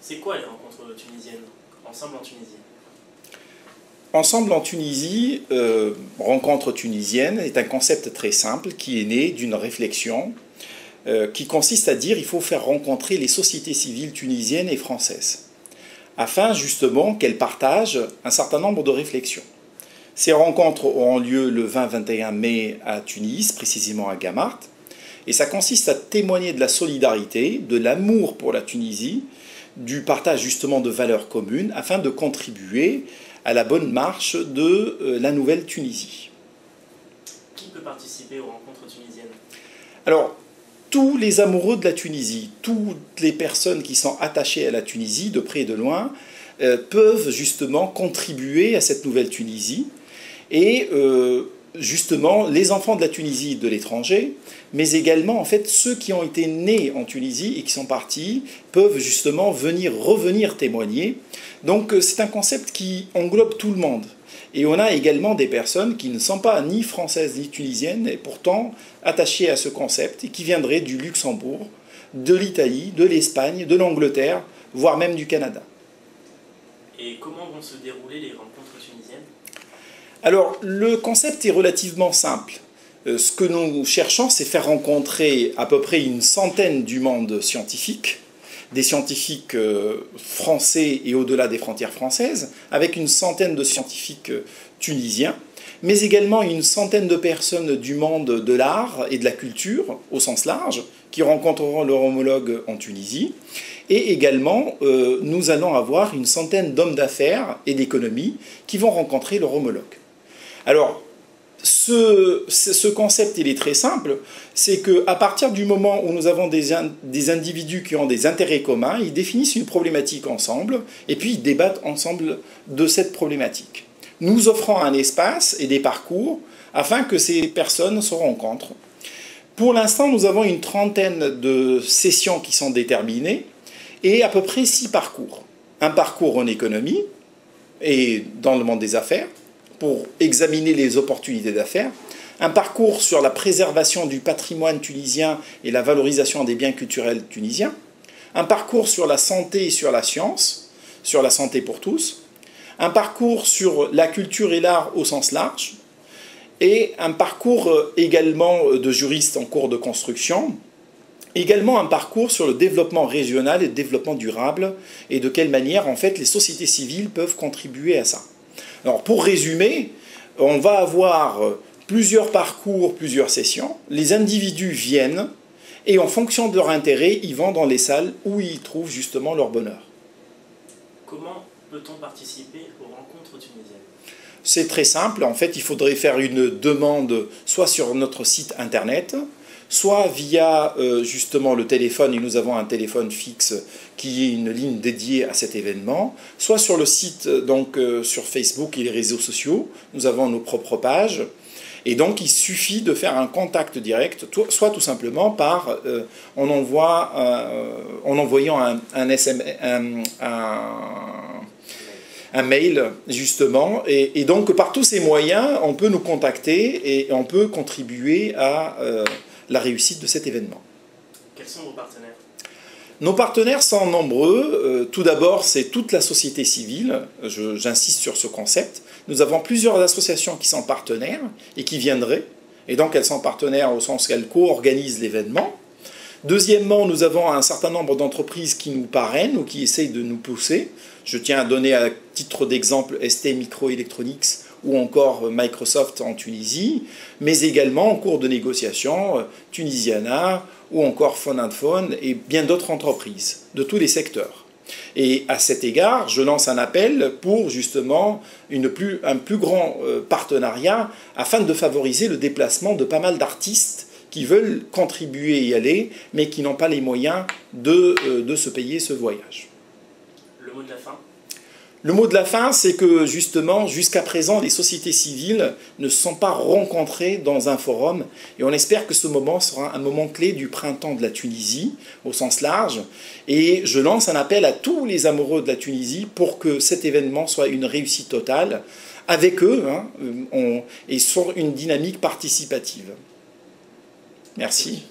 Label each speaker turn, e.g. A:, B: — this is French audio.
A: C'est quoi les rencontres tunisiennes? Ensemble en Tunisie?
B: Ensemble en Tunisie, rencontre tunisienne est un concept très simple qui est né d'une réflexion qui consiste à dire qu'il faut faire rencontrer les sociétés civiles tunisiennes et françaises afin justement qu'elles partagent un certain nombre de réflexions. Ces rencontres auront lieu le 20-21 mai à Tunis, précisément à Gamart, et ça consiste à témoigner de la solidarité, de l'amour pour la Tunisie, du partage justement de valeurs communes afin de contribuer à la bonne marche de la nouvelle Tunisie.
A: Qui peut participer aux rencontres tunisiennes?
B: Alors, tous les amoureux de la Tunisie, toutes les personnes qui sont attachées à la Tunisie, de près et de loin, peuvent justement contribuer à cette nouvelle Tunisie. Et justement, les enfants de la Tunisie de l'étranger, mais également en fait ceux qui ont été nés en Tunisie et qui sont partis, peuvent justement revenir témoigner. Donc c'est un concept qui englobe tout le monde. Et on a également des personnes qui ne sont pas ni françaises ni tunisiennes, et pourtant attachées à ce concept, et qui viendraient du Luxembourg, de l'Italie, de l'Espagne, de l'Angleterre, voire même du Canada.
A: Et comment vont se dérouler les rencontres tunisiennes?
B: Alors, le concept est relativement simple. Ce que nous cherchons, c'est faire rencontrer à peu près une centaine du monde scientifique, des scientifiques français et au-delà des frontières françaises, avec une centaine de scientifiques tunisiens, mais également une centaine de personnes du monde de l'art et de la culture, au sens large, qui rencontreront leur homologue en Tunisie. Et également, nous allons avoir une centaine d'hommes d'affaires et d'économie qui vont rencontrer leur homologue. Alors, ce concept, il est très simple, c'est qu'à partir du moment où nous avons des individus qui ont des intérêts communs, ils définissent une problématique ensemble, et puis ils débattent ensemble de cette problématique. Nous offrons un espace et des parcours afin que ces personnes se rencontrent. Pour l'instant, nous avons une trentaine de sessions qui sont déterminées, et à peu près 6 parcours. Un parcours en économie, et dans le monde des affaires, pour examiner les opportunités d'affaires, un parcours sur la préservation du patrimoine tunisien et la valorisation des biens culturels tunisiens, un parcours sur la santé et sur la science, sur la santé pour tous, un parcours sur la culture et l'art au sens large, et un parcours également de juristes en cours de construction, également un parcours sur le développement régional et le développement durable, et de quelle manière en fait les sociétés civiles peuvent contribuer à ça. Alors, pour résumer, on va avoir plusieurs parcours, plusieurs sessions. Les individus viennent et en fonction de leur intérêt, ils vont dans les salles où ils trouvent justement leur bonheur.
A: Comment peut-on participer aux rencontres tunisiennes?
B: C'est très simple. En fait, il faudrait faire une demande soit sur notre site internet, soit via justement le téléphone, et nous avons un téléphone fixe qui est une ligne dédiée à cet événement, soit sur le site, donc sur Facebook et les réseaux sociaux, nous avons nos propres pages, et donc il suffit de faire un contact direct, soit tout simplement par, en envoyant un mail, justement, et donc par tous ces moyens, on peut nous contacter et on peut contribuer à la réussite de cet événement.
A: Quels sont vos partenaires?
B: Nos partenaires sont nombreux. Tout d'abord, c'est toute la société civile. J'insiste sur ce concept. Nous avons plusieurs associations qui sont partenaires et qui viendraient. Et donc, elles sont partenaires au sens qu'elles co-organisent l'événement. Deuxièmement, nous avons un certain nombre d'entreprises qui nous parrainent ou qui essayent de nous pousser. Je tiens à donner à titre d'exemple ST Microelectronics ou encore Microsoft en Tunisie, mais également en cours de négociation Tunisiana ou encore Phone & Phone et bien d'autres entreprises de tous les secteurs. Et à cet égard, je lance un appel pour justement un plus grand partenariat afin de favoriser le déplacement de pas mal d'artistes qui veulent contribuer et y aller, mais qui n'ont pas les moyens de se payer ce voyage.
A: Le mot de la fin?
B: Le mot de la fin, c'est que justement, jusqu'à présent, les sociétés civiles ne se sont pas rencontrées dans un forum. Et on espère que ce moment sera un moment clé du printemps de la Tunisie, au sens large. Et je lance un appel à tous les amoureux de la Tunisie pour que cet événement soit une réussite totale, avec eux, et sur une dynamique participative. Merci.